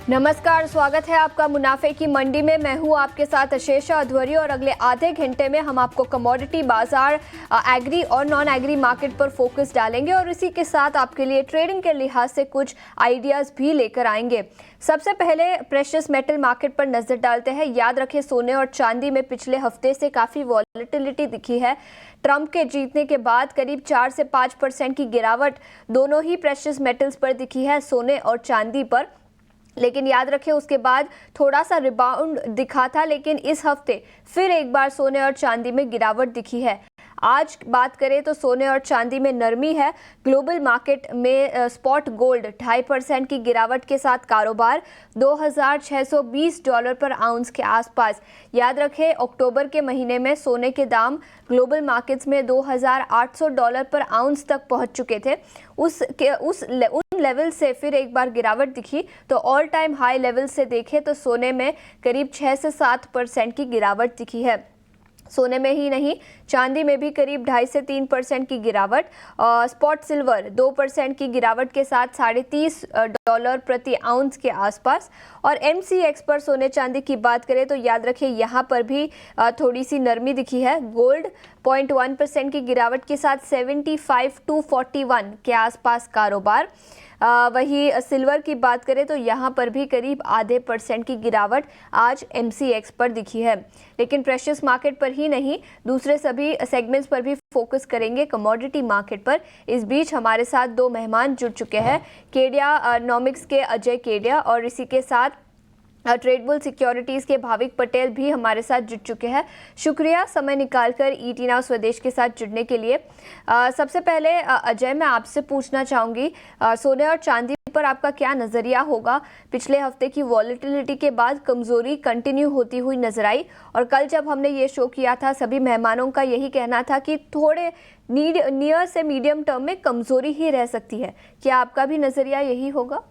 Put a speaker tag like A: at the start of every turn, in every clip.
A: नमस्कार, स्वागत है आपका मुनाफे की मंडी में। मैं हूं आपके साथ अशेषा अध्वरी और अगले आधे घंटे में हम आपको कमोडिटी बाजार, एग्री और नॉन एग्री मार्केट पर फोकस डालेंगे और इसी के साथ आपके लिए ट्रेडिंग के लिहाज से कुछ आइडियाज भी लेकर आएंगे। सबसे पहले प्रेशियस मेटल मार्केट पर नजर डालते हैं। याद रखें, सोने और चांदी में पिछले हफ्ते से काफ़ी वॉलेटिलिटी दिखी है। ट्रंप के जीतने के बाद करीब 4 से 5% की गिरावट दोनों ही प्रेशियस मेटल्स पर दिखी है, सोने और चांदी पर। लेकिन याद रखें, उसके बाद थोड़ा सा रिबाउंड दिखा था, लेकिन इस हफ्ते फिर एक बार सोने और चांदी में गिरावट दिखी है। आज बात करें तो सोने और चांदी में नरमी है। ग्लोबल मार्केट में स्पॉट गोल्ड 2.5% की गिरावट के साथ कारोबार, $2,620 पर आउंस के आसपास। याद रखें, अक्टूबर के महीने में सोने के दाम ग्लोबल मार्केट्स में $2,800 पर आउंस तक पहुंच चुके थे। उन लेवल से फिर एक बार गिरावट दिखी तो ऑल टाइम हाई लेवल से देखें तो सोने में करीब 6 से 7% की गिरावट दिखी है। सोने में ही नहीं, चांदी में भी करीब 2.5 से 3% की गिरावट। स्पॉट सिल्वर 2% की गिरावट के साथ $30 प्रति आउंस के आसपास। और MCX पर सोने चांदी की बात करें तो याद रखें, यहाँ पर भी थोड़ी सी नरमी दिखी है। गोल्ड 0.1% की गिरावट के साथ 75,241 के आसपास कारोबार। वही सिल्वर की बात करें तो यहाँ पर भी करीब 0.5% की गिरावट आज MCX पर दिखी है। लेकिन प्रेशियस मार्केट पर ही नहीं, दूसरे सभी सेगमेंट्स पर भी फोकस करेंगे, कमोडिटी मार्केट पर। इस बीच हमारे साथ दो मेहमान जुड़ चुके हैं, केडिया नॉमिक्स के अजय केडिया और इसी के साथ ट्रेडबुल सिक्योरिटीज़ के भाविक पटेल भी हमारे साथ जुड़ चुके हैं। शुक्रिया समय निकालकर ईटी नाउ स्वदेश के साथ जुड़ने के लिए। सबसे पहले अजय, मैं आपसे पूछना चाहूँगी, सोने और चांदी पर आपका क्या नज़रिया होगा? पिछले हफ्ते की वॉलेटिलिटी के बाद कमज़ोरी कंटिन्यू होती हुई नजर आई और कल जब हमने ये शो किया था, सभी मेहमानों का यही कहना था कि थोड़े नियर से मीडियम टर्म में कमज़ोरी ही रह सकती है। क्या आपका भी नज़रिया यही होगा?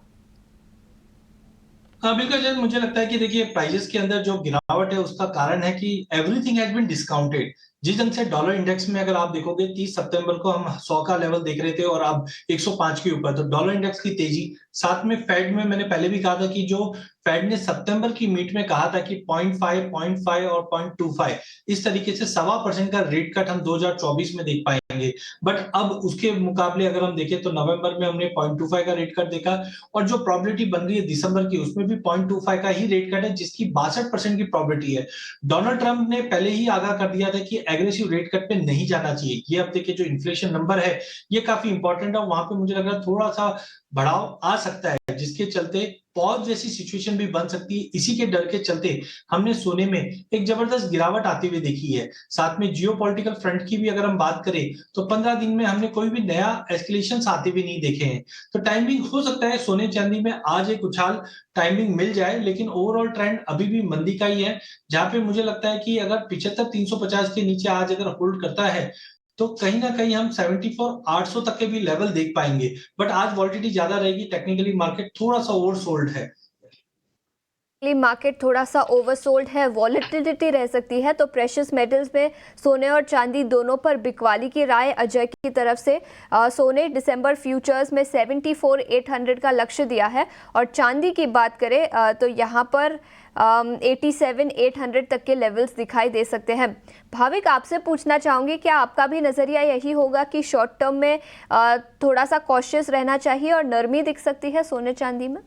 B: हाँ बिल्कुल जैसे मुझे लगता है कि देखिए प्राइजेस के अंदर जो गिरावट है उसका कारण है कि एवरीथिंग हैज बीन डिस्काउंटेड। जिस ढंग से डॉलर इंडेक्स में अगर आप देखोगे 30 सितंबर को हम 100 का लेवल देख रहे थे और अब 105 के ऊपर, तो डॉलर इंडेक्स की तेजी, साथ में फेड में मैंने पहले भी कहा था कि जो फेड ने सितंबर की मीट में कहा था कि 0.5 और 0.25 इस तरीके से 1.25% का रेट कट हम 2024 में देख पाएंगे। बट अब उसके मुकाबले अगर हम देखें तो नवंबर में हमने 0.25 का रेट कट देखा और जो प्रोबेबिलिटी बन रही है दिसंबर की, उसमें भी 0.25 का ही रेट कट है, जिसकी 62% की प्रोबेबिलिटी है। डोनाल्ड ट्रंप ने पहले ही आगाह कर दिया था कि एग्रेसिव रेट कट पे नहीं जाना चाहिए। ये हफ्ते के जो इन्फ्लेशन नंबर है ये काफी इंपॉर्टेंट है, वहां पे मुझे लग रहा है थोड़ा सा बढ़ाव आ सकता है, जिसके चलते पॉज जैसी सिचुएशन भी बन सकती है। इसी के डर के चलते हमने सोने में एक जबरदस्त गिरावट आती हुई देखी है। साथ में जियोपॉलिटिकल फ्रंट की भी अगर हम बात करें तो 15 दिन में हमने कोई भी नया एस्केलेशन आते हुए नहीं देखे हैं। तो टाइमिंग हो सकता है सोने चांदी में आज एक उछाल टाइमिंग मिल जाए, लेकिन ओवरऑल ट्रेंड अभी भी मंदी का ही है, जहां पे मुझे लगता है कि अगर 75,350 के नीचे आज अगर होल्ड करता है तो कहीं ना कहीं हम 74,800 तक के भी लेवल देख पाएंगे। बट आज वॉलिटिलिटी ज्यादा रहेगी, टेक्निकली मार्केट थोड़ा सा ओवरसोल्ड है।
A: मार्केट थोड़ा सा ओवरसोल्ड है, वॉलेटिलिटी रह सकती है। तो प्रेशियस मेटल्स में सोने और चांदी दोनों पर बिकवाली की राय अजय की तरफ से। सोने दिसंबर फ्यूचर्स में 74,800 का लक्ष्य दिया है और चांदी की बात करें तो यहाँ पर 87,800 तक के लेवल्स दिखाई दे सकते हैं। भाविक, आपसे पूछना चाहूँगी, क्या आपका भी नज़रिया यही होगा कि शॉर्ट टर्म में थोड़ा सा कॉशियस रहना चाहिए और नरमी दिख सकती है सोने चांदी में?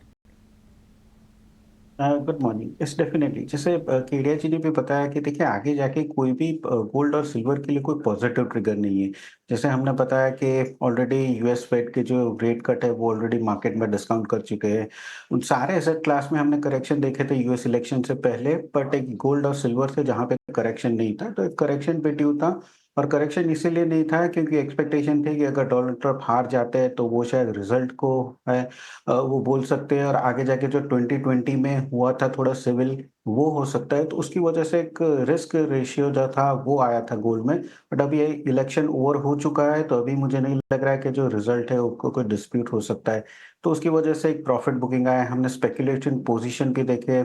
C: Good morning. इस डेफिनेटली जैसे केडिया जी ने भी बताया कि देखिए आगे जाके कोई भी गोल्ड और सिल्वर के लिए कोई पॉजिटिव ट्रिगर नहीं है। जैसे हमने बताया कि ऑलरेडी यूएस फेड के जो रेट कट है वो ऑलरेडी मार्केट में डिस्काउंट कर चुके हैं। उन सारे एसेट क्लास में हमने करेक्शन देखे थे यूएस इलेक्शन से पहले, बट एक गोल्ड और सिल्वर से जहाँ पे करेक्शन नहीं था, तो एक करेक्शन पे ड्यू था। और करेक्शन इसीलिए नहीं था क्योंकि एक्सपेक्टेशन थी कि अगर डोनाल्ड ट्रंप हार जाते हैं तो वो शायद रिजल्ट को है वो बोल सकते हैं, और आगे जाके जो 2020 में हुआ था थोड़ा सिविल वो हो सकता है, तो उसकी वजह से एक रिस्क रेशियो जो था वो आया था गोल्ड में। बट अभी ये इलेक्शन ओवर हो चुका है तो अभी मुझे नहीं लग रहा है कि जो रिजल्ट है उसको कोई डिस्प्यूट हो सकता है, तो उसकी वजह से एक प्रॉफिट बुकिंग आया। हमने स्पेकुलेशन पोजीशन भी देखे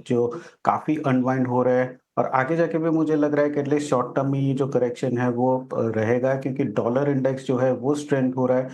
C: जो काफी अनवाइंड हो रहे हैं, और आगे जाके भी मुझे लग रहा है कि एटलीस्ट शॉर्ट टर्म में ये जो करेक्शन है वो रहेगा, क्योंकि डॉलर इंडेक्स जो है वो स्ट्रेंथ हो रहा है,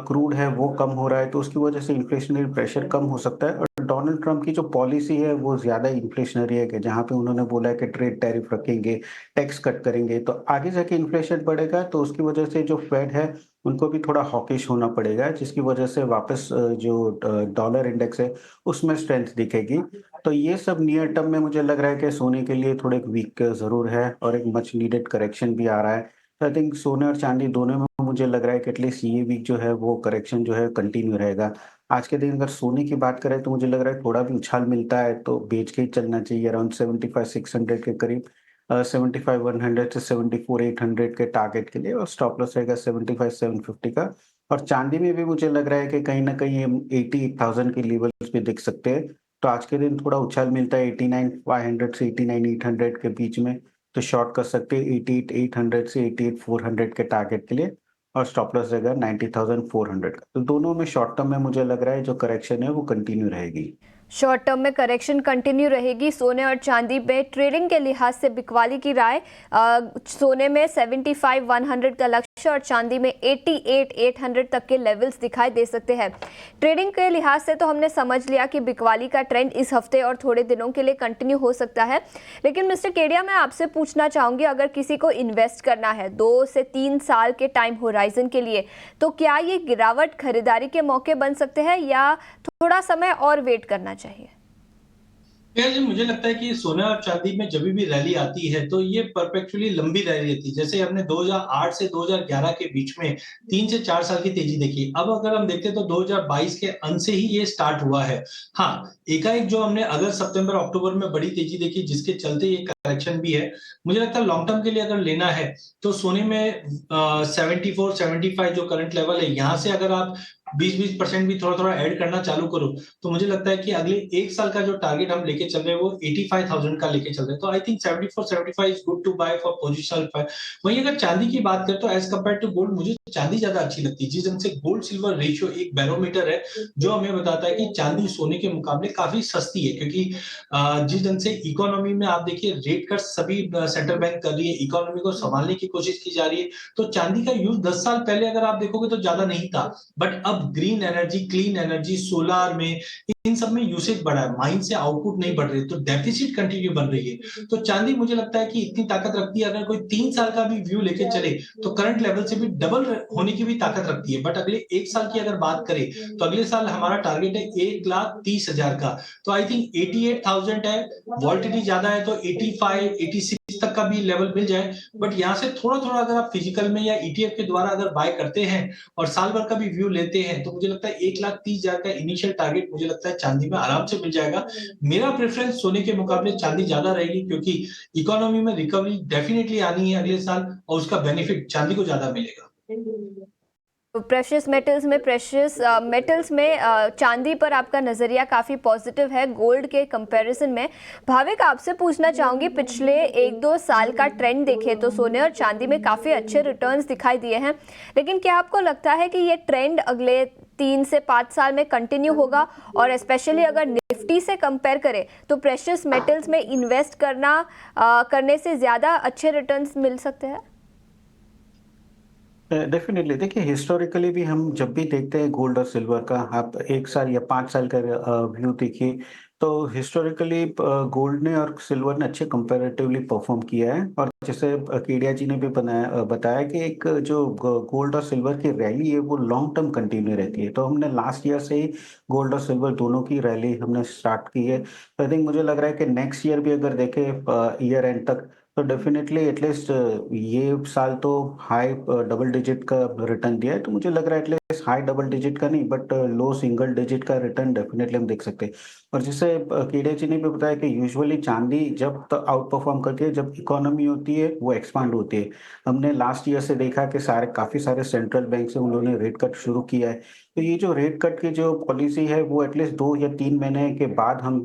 C: क्रूड है वो कम हो रहा है, तो उसकी वजह से इन्फ्लेशनरी प्रेशर कम हो सकता है और डोनाल्ड ट्रम्प की जो पॉलिसी है वो ज़्यादा इन्फ्लेशनरी है कि जहाँ पे उन्होंने बोला है कि ट्रेड टैरिफ रखेंगे, टैक्स कट करेंगे, तो आगे जाके इन्फ्लेशन बढ़ेगा तो उसकी वजह से जो फेड है उनको भी थोड़ा हॉकिश होना पड़ेगा जिसकी वजह से वापस जो डॉलर इंडेक्स है उसमें स्ट्रेंथ दिखेगी। तो ये सब नियर टर्म में मुझे लग रहा है कि सोने के लिए थोड़े वीक ज़रूर है और एक मच नीडेड करेक्शन भी आ रहा है। तो आई थिंक सोने और चांदी दोनों में मुझे लग रहा है कि एटलीस्ट ये वीक जो है वो करेक्शन जो है कंटिन्यू रहेगा। आज के दिन अगर सोने की बात करें तो मुझे लग रहा है थोड़ा भी उछाल मिलता है तो बेच के ही चलना चाहिए अराउंड 75,600 के करीब 75,100 से 74,800 के टारगेट के लिए और स्टॉप लॉस रहेगा 75,750 का। और चांदी में भी मुझे लग रहा है कि कहीं न कहीं हम 88,000 के लेवल्स पे देख सकते हैं। तो आज के दिन थोड़ा उछाल मिलता है 89,500 से 89,800 के बीच में, तो शॉर्ट कर सकते हैं 88,800 से 88,400 के टारगेट के लिए और स्टॉप लॉस रहेगा 90,400 का। तो दोनों में शॉर्ट टर्म में मुझे लग रहा है जो करेक्शन है वो कंटिन्यू रहेगी।
A: शॉर्ट टर्म में करेक्शन कंटिन्यू रहेगी। सोने और चांदी पे ट्रेडिंग के लिहाज से बिकवाली की राय, सोने में 75,100 का लक्ष्य और चांदी में 88,800 तक के लेवल्स दिखाई दे सकते हैं। ट्रेडिंग के लिहाज से तो हमने समझ लिया कि बिकवाली का ट्रेंड इस हफ्ते और थोड़े दिनों के लिए कंटिन्यू हो सकता है। लेकिन मिस्टर केडिया, मैं आपसे पूछना चाहूँगी, अगर किसी को इन्वेस्ट करना है 2 से 3 साल के टाइम होराइजन के लिए, तो क्या ये गिरावट खरीदारी के मौके बन सकते हैं या थोड़ा समय और वेट करना चाहिए?
B: यार जी मुझे लगता है कि सोना और चांदी में जब भी रैली आती है तो ये परपेचुअली लंबी रैली रहती है। जैसे हमने 2008 से 2011 के बीच में 3 से 4 साल की तेजी देखी। अब अगर हम देखते हैं तो 2022 के अंत से ही ये स्टार्ट हुआ है। हाँ, एकाएक जो हमने अगस्त, सितंबर, अक्टूबर में बड़ी तेजी देखी जिसके चलते ये करेक्शन भी है। मुझे लगता है लॉन्ग टर्म के लिए अगर लेना है तो सोने में 74, 75 जो करंट लेवल है, यहाँ से अगर आप 20-20% भी थोड़ा-थोड़ा ऐड करना चालू करो, तो मुझे लगता है कि अगले 1 साल का जो टारगेट हम लेके चल रहे हैं वो 85,000 का लेके चल रहे हैं। तो I think 74-75 is good to buy for positional buy. वहीं अगर चांदी की बात करें तो एज़ कंपेयर्ड टू गोल्ड मुझे चांदी ज़्यादा अच्छी लगती है। जिस ढंग से गोल्ड सिल्वर रेशियो एक बैरोमीटर है, जो हमें बताता है कि चांदी सोने के मुकाबले काफ़ी सस्ती है क्योंकि जिस ढंग से इकोनॉमी में आप देखिए रेट कट सभी सेंट्रल बैंक कर रही है, इकोनॉमी को संभालने की कोशिश की जा रही है। तो चांदी का यूज़ 10 साल पहले अगर आप देखोगे तो ज़्यादा नहीं था। बट अब green energy, clean energy, solar में इन सब में यूसेज बढ़ा है, माइन से आउटपुट नहीं बढ़ रही, तो डेफिसिट कंटिन्यू बन रही है। तो चांदी मुझे लगता है कि इतनी ताकत रखती है, अगर कोई 3 साल का भी व्यू लेके चले तो करंट लेवल से भी डबल होने की भी ताकत रखती है। बट अगले 1 साल की अगर बात करें तो अगले साल हमारा टारगेट है 1,30,000 का। तो आई थिंक 88,000 है, वोलेटिलिटी ज्यादा है तो 85, 86 तक का भी लेवल मिल जाए। बट यहाँ से थोड़ा-थोड़ा अगर आप फिजिकल में या ईटीएफ के द्वारा अगर बाय करते हैं और साल भर का भी व्यू लेते हैं तो मुझे लगता है 1,30,000 का इनिशियल टारगेट मुझे लगता है चांदी में आराम से मिल जाएगा। मेरा प्रेफरेंस सोने के मुकाबले चांदी ज्यादा रहेगी क्योंकि इकोनॉमी में रिकवरी डेफिनेटली आनी है अगले साल और उसका बेनिफिट चांदी को ज्यादा मिलेगा।
A: प्रेशियस मेटल्स में चांदी पर आपका नज़रिया काफ़ी पॉजिटिव है गोल्ड के कंपैरिजन में। भाविक, आपसे पूछना चाहूँगी, पिछले 1-2 साल का ट्रेंड देखें तो सोने और चांदी में काफ़ी अच्छे रिटर्न्स दिखाई दिए हैं, लेकिन क्या आपको लगता है कि ये ट्रेंड अगले 3 से 5 साल में कंटिन्यू होगा? और स्पेशली अगर निफ्टी से कंपेयर करें तो प्रेशियस मेटल्स में इन्वेस्ट करने से ज़्यादा अच्छे रिटर्न्स मिल सकते हैं?
C: डेफिनेटली देखिए हिस्टोरिकली भी हम जब भी देखते हैं गोल्ड और सिल्वर का आप 1 साल या 5 साल का व्यू देखिए तो हिस्टोरिकली गोल्ड ने और सिल्वर ने अच्छे कंपैरेटिवली परफॉर्म किया है और जैसे केडिया जी ने भी बताया कि एक जो गोल्ड और सिल्वर की रैली है वो लॉन्ग टर्म कंटिन्यू रहती है। तो हमने लास्ट ईयर से ही गोल्ड और सिल्वर दोनों की रैली हमने स्टार्ट की है। तो आई थिंक मुझे लग रहा है कि नेक्स्ट ईयर भी अगर देखें ईयर एंड तक तो डेफिनेटली एटलीस्ट ये साल तो हाई डबल डिजिट का रिटर्न दिया है तो मुझे लग रहा है एटलीस्ट हाई डबल डिजिट का नहीं बट लो सिंगल डिजिट का रिटर्न डेफिनेटली हम देख सकते हैं। और जैसे केडिया जी ने भी बताया कि यूजुअली चांदी जब आउट परफॉर्म करती है जब इकोनॉमी होती है वो एक्सपांड होती है। हमने लास्ट ईयर से देखा कि काफी सारे सेंट्रल बैंक से उन्होंने रेट कट शुरू किया है। तो ये जो रेट कट की जो पॉलिसी है वो एटलीस्ट 2 या 3 महीने के बाद हम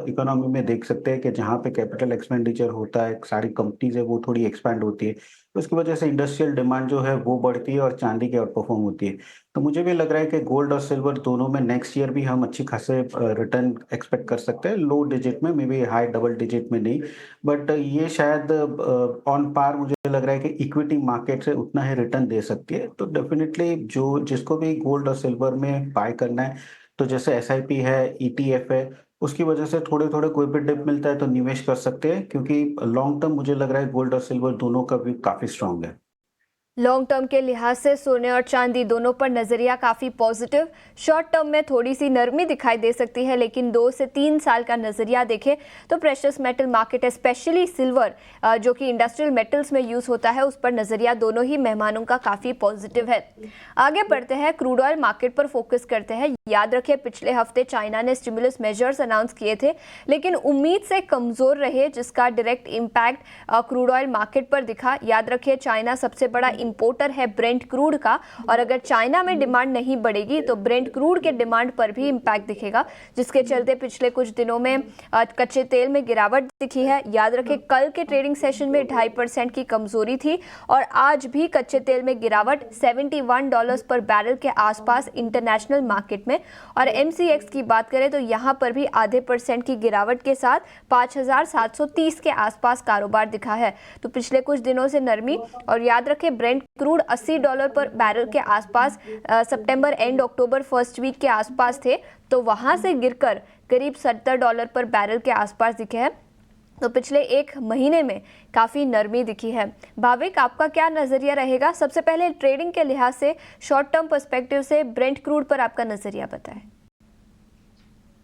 C: इकोनॉमी में देख सकते हैं कि जहाँ पे कैपिटल एक्सपेंडिचर होता है, सारी कंपनीज़ है वो थोड़ी एक्सपैंड होती है। तो उसकी वजह से इंडस्ट्रियल डिमांड जो है वो बढ़ती है और चांदी की आउट परफॉर्म होती है। तो मुझे भी लग रहा है कि गोल्ड और सिल्वर दोनों में नेक्स्ट ईयर भी हम अच्छी खासे रिटर्न एक्सपेक्ट कर सकते हैं। लो डिजिट में, may be high double digit में नहीं। बट ये शायद ऑन पार मुझे लग रहा है कि इक्विटी मार्केट से उतना ही रिटर्न दे सकती है। तो डेफिनिटली जो जिसको भी गोल्ड और सिल्वर में बाय करना है तो जैसे एसआईपी है, ईटीएफ है, उसकी वजह से थोड़े-थोड़े कोई भी डिप मिलता है तो निवेश कर सकते हैं क्योंकि लॉन्ग टर्म मुझे लग रहा है गोल्ड और सिल्वर दोनों का व्यू काफ़ी स्ट्रॉन्ग है।
A: लॉन्ग टर्म के लिहाज से सोने और चांदी दोनों पर नजरिया काफी पॉजिटिव। शॉर्ट टर्म में थोड़ी सी नरमी दिखाई दे सकती है, लेकिन 2 से 3 साल का नजरिया देखें तो precious metal market specially silver जो कि इंडस्ट्रियल मेटल्स में यूज होता है, उस पर नजरिया दोनों ही मेहमानों का काफी पॉजिटिव है। आगे बढ़ते हैं, क्रूड ऑयल मार्केट पर फोकस करते हैं। याद रखें, पिछले हफ्ते चाइना ने स्टिमुलस मेजर्स अनाउंस किए थे, लेकिन उम्मीद से कमजोर रहे, जिसका direct impact crude oil market पर दिखा। याद रखिए, चाइना सबसे बड़ा इंपोर्टर है ब्रेंट क्रूड का, और अगर चाइना में डिमांड नहीं बढ़ेगी तो ब्रेंट क्रूड के डिमांड पर भी इम्पैक्ट दिखेगा, जिसके चलते पिछले कुछ दिनों में कच्चे तेल में गिरावट दिखी है। याद रखें, कल के ट्रेडिंग सेशन में 2.5% की कमजोरी थी और आज भी कच्चे तेल में गिरावट $71 पर बैरल के आसपास इंटरनेशनल मार्केट में। और एमसीएक्स की बात करें तो यहां पर भी 0.5% की गिरावट के साथ 5,730 के आसपास कारोबार दिखा है। तो पिछले कुछ दिनों से नरमी। और याद रखें, ब्रेंट क्रूड $80 पर बैरल के आसपास सितंबर एंड अक्टूबर फर्स्ट वीक के आसपास थे, तो वहां से गिरकर करीब $70 पर बैरल के आसपास दिखे हैं। तो पिछले एक महीने में काफ़ी नरमी दिखी है। भाविक, आपका क्या नज़रिया रहेगा? सबसे पहले ट्रेडिंग के लिहाज से, शॉर्ट टर्म पर्सपेक्टिव से ब्रेंट क्रूड पर आपका नज़रिया बताएं।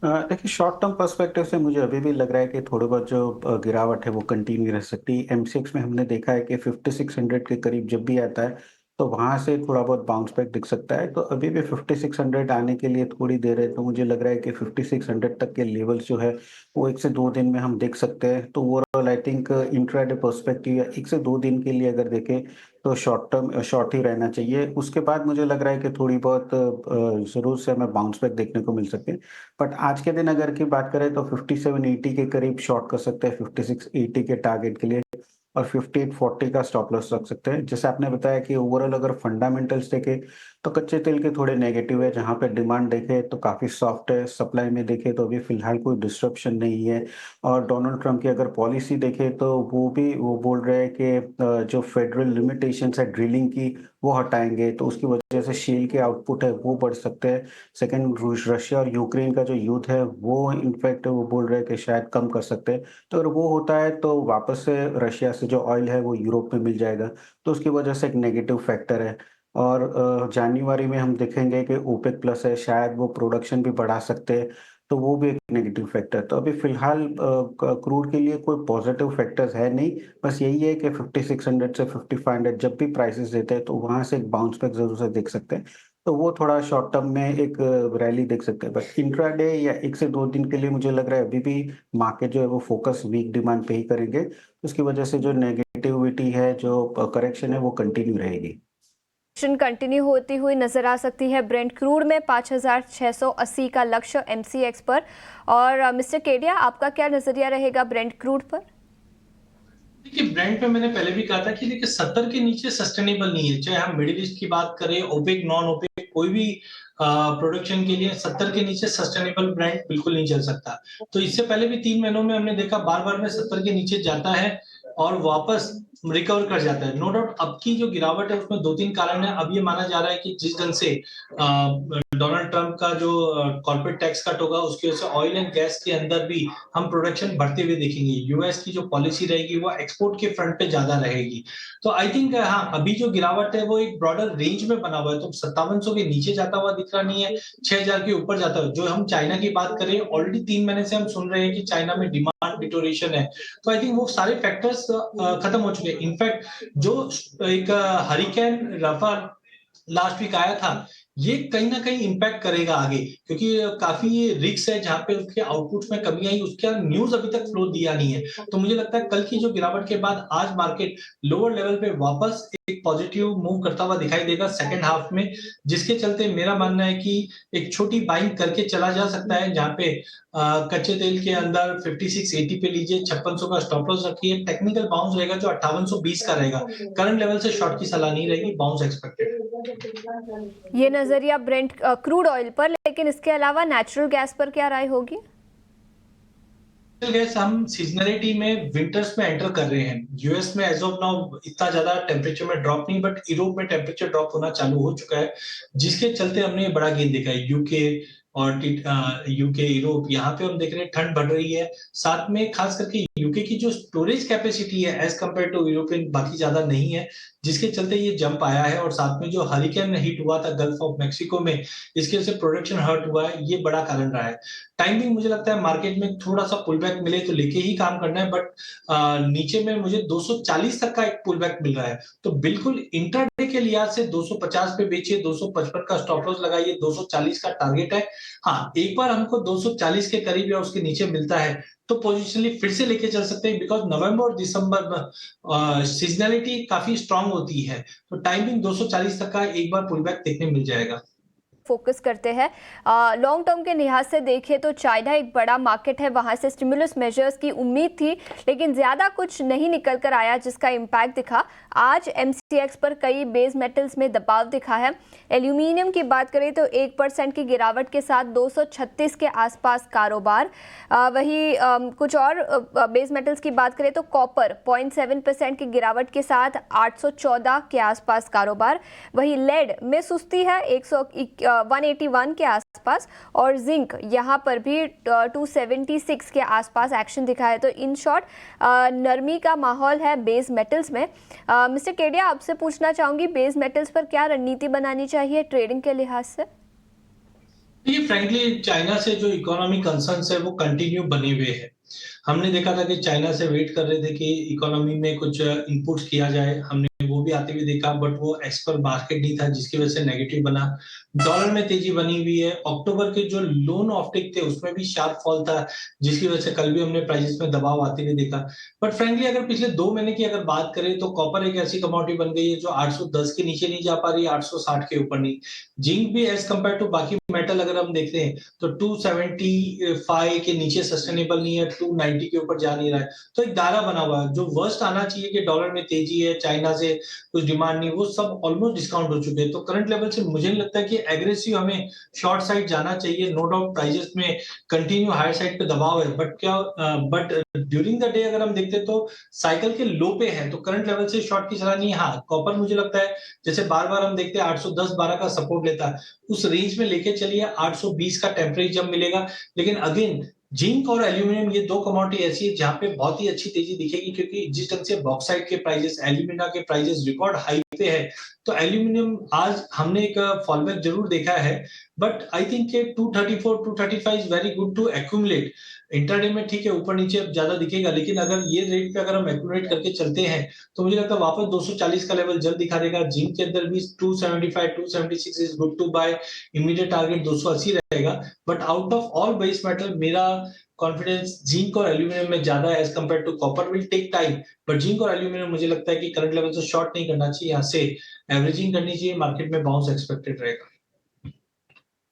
C: देखिए, शॉर्ट टर्म पर्सपेक्टिव से मुझे अभी भी लग रहा है कि थोड़ी बहुत जो गिरावट है वो कंटिन्यू रह सकती है। एमसीएक्स में हमने देखा है कि 5600 के करीब जब भी आता है तो वहाँ से थोड़ा बहुत बाउंस बैक दिख सकता है। तो अभी भी 5600 आने के लिए थोड़ी देर है, तो मुझे लग रहा है कि 5600 तक के लेवल्स जो है वो 1 से 2 दिन में हम देख सकते हैं। तो overall I think intraday perspective या 1 से 2 दिन के लिए अगर देखें तो शॉर्ट ही रहना चाहिए। उसके बाद मुझे लग रहा है कि थोड़ी बहुत ज़रूर से हमें बाउंस बैक देखने को मिल सकते हैं। बट आज के दिन अगर की बात करें तो 5780 के करीब शॉर्ट कर सकते हैं 5680 के टारगेट के लिए, और 5840 का स्टॉप लॉस रख सकते हैं। जैसे आपने बताया कि ओवरऑल अगर फंडामेंटल्स देखें तो कच्चे तेल के थोड़े नेगेटिव है, जहाँ पे डिमांड देखें तो काफ़ी सॉफ्ट है, सप्लाई में देखें तो अभी फिलहाल कोई डिस्ट्रप्शन नहीं है। और डोनाल्ड ट्रंप की अगर पॉलिसी देखें तो वो बोल रहे हैं कि जो फेडरल लिमिटेशंस है ड्रिलिंग की वो हटाएंगे, तो उसकी वजह से शेल के आउटपुट है वो बढ़ सकते हैं। सेकंड, रशिया और यूक्रेन का जो युद्ध है वो इनफैक्ट वो बोल रहे हैं कि शायद कम कर सकते हैं। तो अगर वो होता है तो वापस से रशिया से जो ऑयल है वो यूरोप में मिल जाएगा, तो उसकी वजह से एक नेगेटिव फैक्टर है। और जनवरी में हम देखेंगे कि ओपेक प्लस है, शायद वो प्रोडक्शन भी बढ़ा सकते हैं, तो वो भी एक नेगेटिव फैक्टर है। तो अभी फिलहाल क्रूड के लिए कोई पॉजिटिव फैक्टर्स है नहीं, बस यही है कि 5600 से 5500 जब भी प्राइसेस देते हैं तो वहाँ से एक बाउंस बैक ज़रूर से देख सकते हैं। तो वो थोड़ा शॉर्ट टर्म में एक रैली देख सकते हैं। बट इंट्राडे या 1 से 2 दिन के लिए मुझे लग रहा है अभी भी मार्केट जो है वो फोकस वीक डिमांड पे ही करेंगे। उसकी वजह से जो नेगेटिविटी है, जो करेक्शन है वो कंटिन्यू रहेगी।
A: कंटिन्यू होती हुई नजर आ सकती है ब्रेंट क्रूड में 5680 का लक्ष्य एमसीएक्स पर। और मिस्टर केडिया, आपका क्या नजरिया रहेगा ब्रेंट क्रूड पर?
B: देखिए, ब्रेंट में मैंने पहले भी कहा था कि देखिए 70 के नीचे सस्टेनेबल नहीं है। चाहे हम मिडिल ईस्ट की बात करें, ओपेक नॉन ओपेक कोई भी प्रोडक्शन के लिए 70 के नीचे सस्टेनेबल ब्रेंट बिल्कुल नहीं चल सकता। तो इससे पहले भी 3 महीनों में हमने देखा बार बार में 70 के नीचे जाता है और वापस रिकवर कर जाता है। नो डाउट अब की जो गिरावट है उसमें 2-3 कारण है। अब ये माना जा रहा है कि जिस ढंग से डोनाल्ड ट्रंप का जो कॉर्पोरेट टैक्स कट होगा उसकी वजह से ऑयल एंड गैस के अंदर भी हम प्रोडक्शन बढ़ते हुए देखेंगे। यूएस की जो पॉलिसी रहेगी वो एक्सपोर्ट के फ्रंट पे ज्यादा रहेगी। तो आई थिंक हाँ, अभी जो गिरावट है वो एक ब्रॉडर रेंज में बना हुआ है। तो 5700 के नीचे जाता हुआ दिख रहा नहीं है, 6000 के ऊपर जाता है। जो हम चाइना की बात करें, ऑलरेडी 3 महीने से हम सुन रहे हैं कि चाइना में डिमांड डिटोरेशन है। तो आई थिंक वो सारे फैक्टर्स खत्म हो चुके हैं। इनफैक्ट जो एक हरिकेन राफा लास्ट वीक आया था, ये कहीं ना कहीं इंपैक्ट करेगा आगे, क्योंकि काफी रिस्क है जहां पे उसके आउटपुट में कमी आई, उसका न्यूज अभी तक फ्लो दिया नहीं है। तो मुझे लगता है कल की जो गिरावट के बाद आज मार्केट लोअर लेवल पे वापस एक पॉजिटिव मूव करता हुआ दिखाई देगा सेकंड हाफ में, जिसके चलते मेरा मानना है कि एक छोटी बाइंग करके चला जा सकता है। जहां पे कच्चे तेल के अंदर 5680 पे लीजिए, 5600 का स्टॉप लॉस रखिए। टेक्निकल बाउंस रहेगा जो 5820 का रहेगा। करंट लेवल से शॉर्ट की सलाह नहीं रहेगी, बाउंस एक्सपेक्टेड।
A: ये नजरिया ब्रेंट क्रूड ऑयल पर, लेकिन इसके अलावा नेचुरल गैस पर क्या राय होगी?
B: गैस हम सीजनलिटी में विंटर्स में एंटर कर रहे हैं। यूएस में एज ऑफ नाउ इतना ज्यादा टेम्परेचर में ड्रॉप नहीं, बट यूरोप में टेम्परेचर ड्रॉप होना चालू हो चुका है, जिसके चलते हमने बड़ा गेन देखा है। यूके, और यूके, यूरोप, यहाँ पे हम देख रहे हैं ठंड बढ़ रही है। साथ में खास करके यूके की जो स्टोरेज कैपेसिटी है एज कम्पेयर टू यूरोपियन बाकी ज्यादा नहीं है, जिसके चलते ये जंप आया है। और साथ में जो हरिकेन हिट हुआ था गल्फ ऑफ मेक्सिको में, इसकी वजह से प्रोडक्शन हर्ट हुआ है, ये बड़ा कारण रहा है। टाइमिंग मुझे लगता है मार्केट में थोड़ा सा पुल बैक मिले तो लेके ही काम करना है, बट नीचे में मुझे 240 तक का एक पुल बैक मिल रहा है, तो बिल्कुल इंट्राडे के लिहाज से 250 पे बेचिए, 255 का स्टॉप लॉस लगाइए, 240 का टारगेट है। हाँ, एक बार हमको 240 के करीब या उसके नीचे मिलता है तो पोजिशनली फिर से लेके चल सकते हैं, बिकॉज नवंबर और दिसंबर में सीजनलिटी काफी स्ट्रांग होती है, तो टाइमिंग 240 तक का एक बार पुल बैक देखने मिल जाएगा।
A: फोकस करते हैं लॉन्ग टर्म के लिहाज से देखें तो चाइना एक बड़ा मार्केट है, वहां से स्टिमुलस मेजर्स की उम्मीद थी लेकिन ज़्यादा कुछ नहीं निकल कर आया जिसका इम्पैक्ट दिखा। आज एमसीएक्स पर कई बेस मेटल्स में दबाव दिखा है। एल्यूमिनियम की बात करें तो 1% की गिरावट के साथ 236 के आसपास कारोबार। वही कुछ और बेस मेटल्स की बात करें तो कॉपर 0.7% की गिरावट के साथ 814 के आसपास कारोबार। वही लेड में सुस्ती है 181 के आसपास, और जिंक यहाँ पर भी 276 के आसपास एक्शन दिखा है। तो इन शॉर्ट नरमी का माहौल है बेस मेटल्स में। मिस्टर केडिया, आपसे पूछना चाहूंगी बेस मेटल्स पर क्या रणनीति बनानी चाहिए ट्रेडिंग के लिहाज से?
B: देखिए, फ्रैंकली चाइना से जो इकोनॉमिक कंसर्न्स है वो कंटिन्यू बने हुए हैं। हमने देखा था कि चाइना से वेट कर रहे थे कि इकोनॉमी में कुछ इनपुट्स किया जाए, हमने वो भी आते हुए देखा, बट वो एज पर मार्केट नहीं था, जिसकी वजह से नेगेटिव बना। डॉलर में तेजी बनी हुई है। अक्टूबर के जो लोन ऑफटेक थे उसमें भी शार्प फॉल था, जिसकी वजह से कल भी हमने प्राइसेस में दबाव आते हुए देखा। बट फ्रैंकली अगर पिछले 2 महीने की अगर बात करें तो कॉपर एक ऐसी कमोडिटी बन गई है जो 810 के नीचे नहीं जा पा रही है, 860 के ऊपर नहीं। जिंक भी एज कम्पेयर टू बाकी मेटल अगर हम देखते हैं तो 275 के नीचे सस्टेनेबल नहीं है, 290 के ऊपर जा नहीं रहा है, तो एक दायरा बना हुआ है। जो वर्स्ट आना चाहिए कि डॉलर में तेजी है, चाइना से कुछ डिमांड नहीं, वो सब ऑलमोस्ट डिस्काउंट हो चुके हैं। तो करंट लेवल से मुझे नहीं लगता है कि एग्रेसिव हमें शॉर्ट साइड जाना चाहिए। नो डाउट प्राइजेस में कंटिन्यू हायर साइड पे दबाव है, बट ड्यूरिंग द डे अगर हम देखते हैं तो साइकिल के लो पे है, तो करंट लेवल से शॉर्ट की सलाह नहीं है। हाँ, कॉपर मुझे लगता है जैसे बार बार हम देखते हैं 810-12 का सपोर्ट लेता है, उस रेंज में लेके चलिए। 820 का टेम्परेरी जंप मिलेगा। लेकिन अगेन जिंक और एल्यूमिनियम ये दो कमोडिटी ऐसी है जहां पे बहुत ही अच्छी तेजी दिखेगी, क्योंकि जिस ढंग से बॉक्साइट के प्राइसेस, एल्यूमिना के प्राइसेस रिकॉर्ड हाई पे है, तो एल्यूमिनियम आज हमने एक फॉलबैक जरूर देखा है, but I think 234-235 is very good to accumulate. Intraday में ठीक है ऊपर नीचे ज्यादा दिखेगा, लेकिन अगर ये रेट पे अगर हम एक्यूमुलेट करके चलते हैं तो मुझे लगता है वापस 240 का लेवल जल्द दिखा देगा। जिंक के अंदर भी 275-276 is good to buy. Immediate target 280 रहेगा। But out of all base metal मेरा कॉन्फिडेंस जिंक और एल्यूमिनियम में ज्यादा है as compare to copper. Will take time, but zinc और एल्यूमिनियम मुझे लगता है कि करंट लेवल से शॉर्ट नहीं करना चाहिए, यहाँ से एवरेजिंग करनी चाहिए, मार्केट में बाउंस एक्सपेक्टेड रहेगा।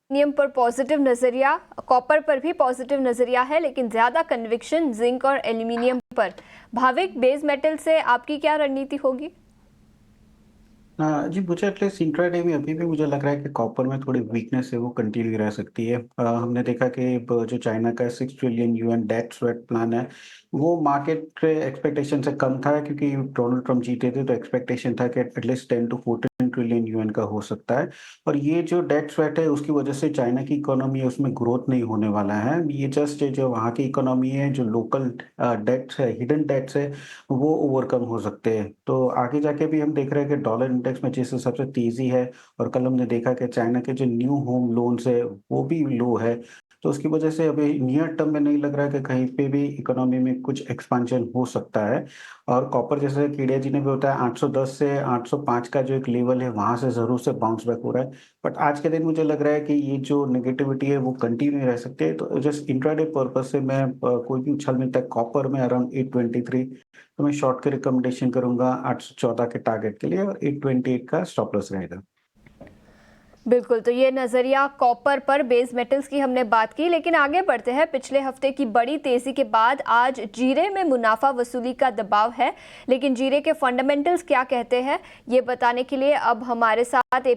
A: नियम पर पॉजिटिव नजरिया, कॉपर पर भी पॉजिटिव नजरिया है, लेकिन ज्यादा कन्विक्शन जिंक और एल्यूमिनियम पर। भाविक, बेस मेटल से आपकी क्या रणनीति होगी?
C: जी, मुझे एटलीस्ट इंट्राडे में अभी भी मुझे लग रहा है कि कॉपर में थोड़ी वीकनेस है वो कंटिन्यू रह सकती है। हमने देखा कि जो चाइना का 6 trillion yuan debt swap plan है वो मार्केट के एक्सपेक्टेशन से कम था, क्योंकि डोनाल्ड ट्रम्प जीते थे तो एक्सपेक्टेशन था कि एटलीस्ट 10 to 14 ट्रिलियन यूएन का हो सकता है। और ये जो डेट स्वेट है उसकी वजह से चाइना की इकोनॉमी है उसमें ग्रोथ नहीं होने वाला है। ये जस्ट जो वहाँ की इकोनॉमी है, जो लोकल डेट्स है, हिडन डेट्स है, वो ओवरकम हो सकते हैं। तो आगे जाके भी हम देख रहे हैं कि डॉलर इंडेक्स में जिस हिसाब से तेजी है, और कल हमने देखा कि चाइना के जो न्यू होम लोन्स है वो भी लो है, तो उसकी वजह से अभी नियर टर्म में नहीं लग रहा है कि कहीं पे भी इकोनॉमी में कुछ एक्सपेंशन हो सकता है। और कॉपर, जैसे केडिया जी ने भी बताया, 810 से 805 का जो एक लेवल है वहां से जरूर से बाउंस बैक हो रहा है। बट आज के दिन मुझे लग रहा है कि ये जो नेगेटिविटी है वो कंटिन्यू रह सकती है। तो जस्ट इंट्राडे पर्पज से मैं कोई भी उछल मिलता है कॉपर में अराउंड 823, तो मैं शॉर्ट के रिकमेंडेशन करूंगा 814 के टारगेट के लिए, और 828 का स्टॉप लॉस रहेगा।
A: बिल्कुल, तो ये नज़रिया कॉपर पर बेस मेटल्स की हमने बात की, लेकिन आगे बढ़ते हैं। पिछले हफ्ते की बड़ी तेज़ी के बाद आज जीरे में मुनाफा वसूली का दबाव है, लेकिन जीरे के फंडामेंटल्स क्या कहते हैं ये बताने के लिए अब हमारे साथ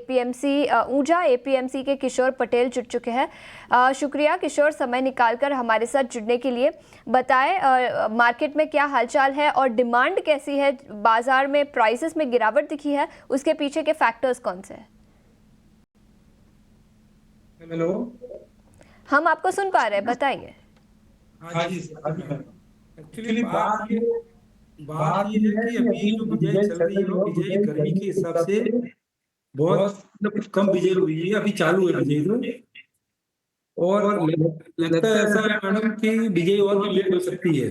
A: ऊर्जा एपीएमसी के किशोर पटेल जुड़ चुके हैं। शुक्रिया किशोर, समय निकालकर हमारे साथ जुड़ने के लिए। बताएं मार्केट में क्या हालचाल है और डिमांड कैसी है, बाजार में प्राइसेस में गिरावट दिखी है, उसके पीछे के फैक्टर्स कौन से हैं?
D: हेलो,
A: हम आपको सुन पा रहे हैं, बताइए।
D: हाँ जी एक्चुअली बात ये है कि अभी जो बिजाई चल रही है वो बिजाई गर्मी के हिसाब से बहुत मतलब कम बिजाई हुई है, अभी चालू है बिजाई तो, और लगता है ऐसा है मैडम कि बिजाई और भी लेट हो सकती है।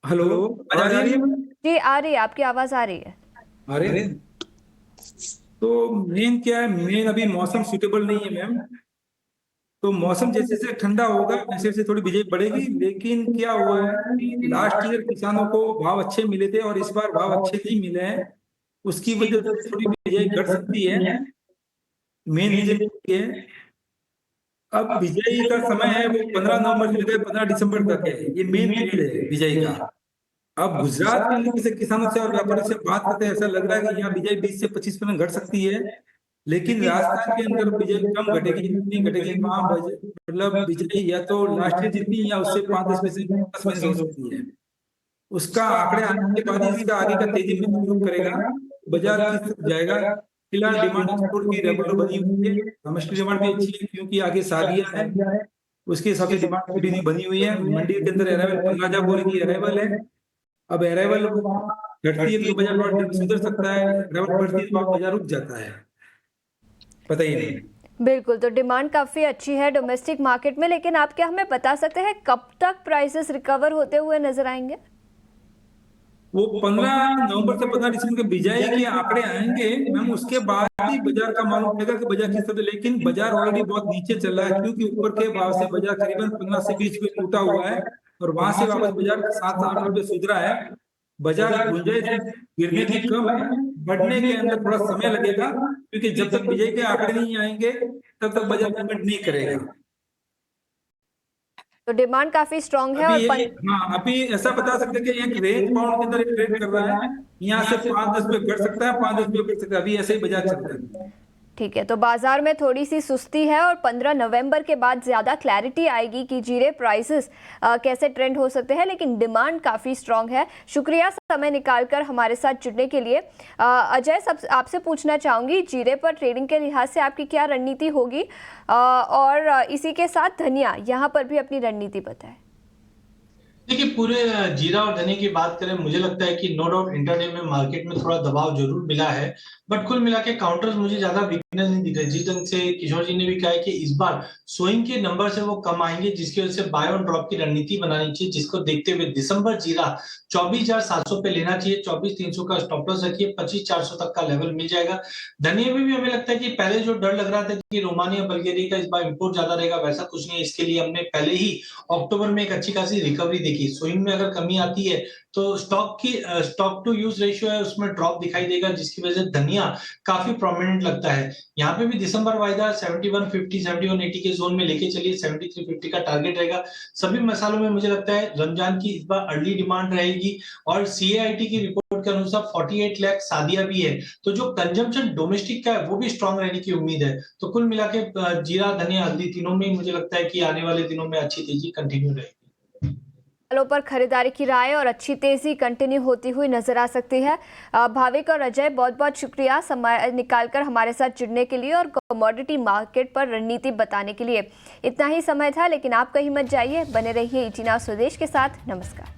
D: हेलो, आवाज आ रही है?
A: जी आ रही है, आपकी आवाज आ रही है।
D: अरे तो मेन क्या है, मेन अभी मौसम सूटेबल नहीं है मैम। तो मौसम जैसे जैसे ठंडा होगा वैसे वैसे थोड़ी बिजाई बढ़ेगी, लेकिन क्या हुआ है कि लास्ट ईयर किसानों को भाव अच्छे मिले थे और इस बार भाव अच्छे नहीं मिले हैं, उसकी वजह से थोड़ी बिजाई घट सकती है। मेन रीजन ये है। अब बिजाई का समय है वो 15 नवंबर से लेकर 15 दिसंबर तक है, ये मेन पीरियड है बिजाई का। अब गुजरात के अंदर से किसानों से और व्यापारियों से बात करते हैं, ऐसा लग रहा है कि यहाँ बिजाई 20 से 25% घट सकती है, लेकिन राजस्थान के अंदर बिजाई कम घटेगी, इतनी घटेगी वहां मतलब बिजाई या तो लास्ट ईयर जितनी या उससे 5-10% हो सकती है। उसका आंकड़े आने के बाद ही इसका आगे का तेजी में शुरू करेगा, बाजार किस तरफ जाएगा। फिलहाल डिमांड एक्सपोर्ट की रेगुलर बनी हुई है, डोमेस्टिक डिमांड भी अच्छी है क्योंकि आगे शादियां हैं, उसके हिसाब से डिमांड कंटिन्यू बनी हुई है। मंडी के अंदर अराइवल राजा बोल की अराइवल है, अब अराइवल घटती है तो बाजार थोड़ा सुधर सकता है, अराइवल बढ़ती है तो बाजार रुक जाता है, पता ही नहीं।
A: बिल्कुल, तो डिमांड काफ़ी अच्छी है डोमेस्टिक मार्केट में, लेकिन आप क्या हमें बता सकते हैं कब तक प्राइसेस रिकवर होते हुए नजर आएंगे?
D: वो 15 नवंबर से 15 दिसंबर के बिजाई के आंकड़े आएंगे मैम, उसके बाद ही बाजार का मालूम पड़ेगा कि बाजार किस तरह। लेकिन बाजार ऑलरेडी बहुत नीचे चल रहा है क्योंकि ऊपर के भाव से बाजार करीबन 15 से 20 रुपये टूटा हुआ है और वहां से वापस बाजार 7-8 रुपये सुधरा है। बाजार गुंजाइश गिरने की कम है, बढ़ने के अंदर थोड़ा समय लगेगा क्योंकि जब तक बिजाई के आंकड़े नहीं आएंगे तब तक बाजार मूवमेंट नहीं करेगा।
A: तो डिमांड काफी स्ट्रांग है और
D: अभी ऐसा बता सकते हैं कि एक रेंज बाउंड के अंदर ट्रेड कर रहा है, यहाँ से 5-10 पे घट सकता है, 5-10 पे बढ़ सकता है, अभी ऐसे ही बाजार चल रहा है।
A: ठीक है, तो बाजार में थोड़ी सी सुस्ती है और 15 नवंबर के बाद ज़्यादा क्लैरिटी आएगी कि जीरे प्राइसेस कैसे ट्रेंड हो सकते हैं, लेकिन डिमांड काफ़ी स्ट्रांग है। शुक्रिया समय निकालकर हमारे साथ जुड़ने के लिए। अजय, सब आपसे पूछना चाहूँगी जीरे पर ट्रेडिंग के लिहाज से आपकी क्या रणनीति होगी, और इसी के साथ धनिया यहाँ पर भी अपनी रणनीति बताएं।
B: देखिए, पूरे जीरा और धनिया की बात करें, मुझे लगता है कि नो डाउट इंटरडे में मार्केट में थोड़ा दबाव जरूर मिला है, बट कुल मिला के काउंटर्स मुझे ज्यादा वीकनेस नहीं दिख रहे। जिस ढंग से किशोर जी ने भी कहा है कि इस बार सोइंग के नंबर से वो कम आएंगे, जिसकी वजह से बाय ऑन ड्रॉप की रणनीति बनानी चाहिए, जिसको देखते हुए दिसंबर जीरा 24,700 पे लेना चाहिए, 24,300 का स्टॉप लॉस रखिए, 25,400 तक का लेवल मिल जाएगा। धनिया में भी हमें लगता है कि पहले जो डर लग रहा था कि रोमानिया बल्गेरिया का इस बार इंपोर्ट ज्यादा रहेगा, वैसा कुछ नहीं है। इसके लिए हमने पहले ही अक्टूबर में एक अच्छी खासी रिकवरी देखी। सोइंग में अगर कमी आती है तो स्टॉक टू यूज रेशियो है उसमें ड्रॉप दिखाई देगा, जिसकी वजह से धनिया काफी प्रोमिनेंट लगता है। यहाँ पे भी दिसंबर वायदा 7150 7180 के जोन में लेके चलिए, 7350 का टारगेट रहेगा। सभी मसालों में मुझे लगता है रमजान की इस बार अर्ली डिमांड रहेगी और सीएआईटी की रिपोर्ट के अनुसार 48 लाख शादियां भी है, तो जो कंजम्पशन डोमेस्टिक का है वो भी स्ट्रांग रहने की उम्मीद है। तो कुल मिला के जीरा, धनिया, हल्दी तीनों में मुझे लगता है कि आने वाले दिनों में अच्छी तेजी कंटिन्यू रहेगी।
A: मसालों पर खरीदारी की राय और अच्छी तेजी कंटिन्यू होती हुई नजर आ सकती है। भाविक और अजय, बहुत बहुत शुक्रिया समय निकालकर हमारे साथ जुड़ने के लिए और कमोडिटी मार्केट पर रणनीति बताने के लिए। इतना ही समय था, लेकिन आप कहीं मत जाइए, बने रहिए ईटी नाउ स्वदेश के साथ। नमस्कार।